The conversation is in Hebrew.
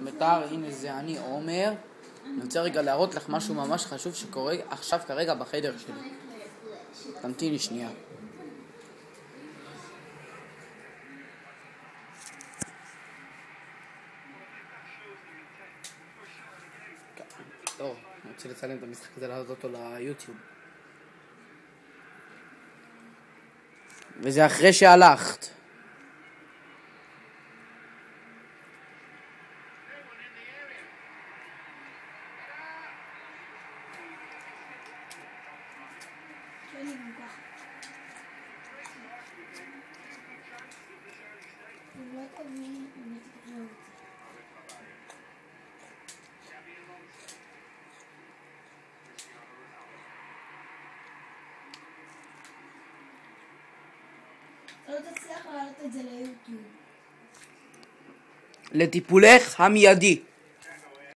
בית"ר, הנה זה אני עומר. אני רוצה רגע להראות לך משהו ממש חשוב שקורה עכשיו כרגע בחדר שלי. תמתיני שנייה. טוב, אני רוצה לצלם את המשחק הזה, להעלות אותו ליוטיוב. וזה אחרי שהלכת. לא תצליח להעלות את זה ליוטיוב. לטיפולך המיידי.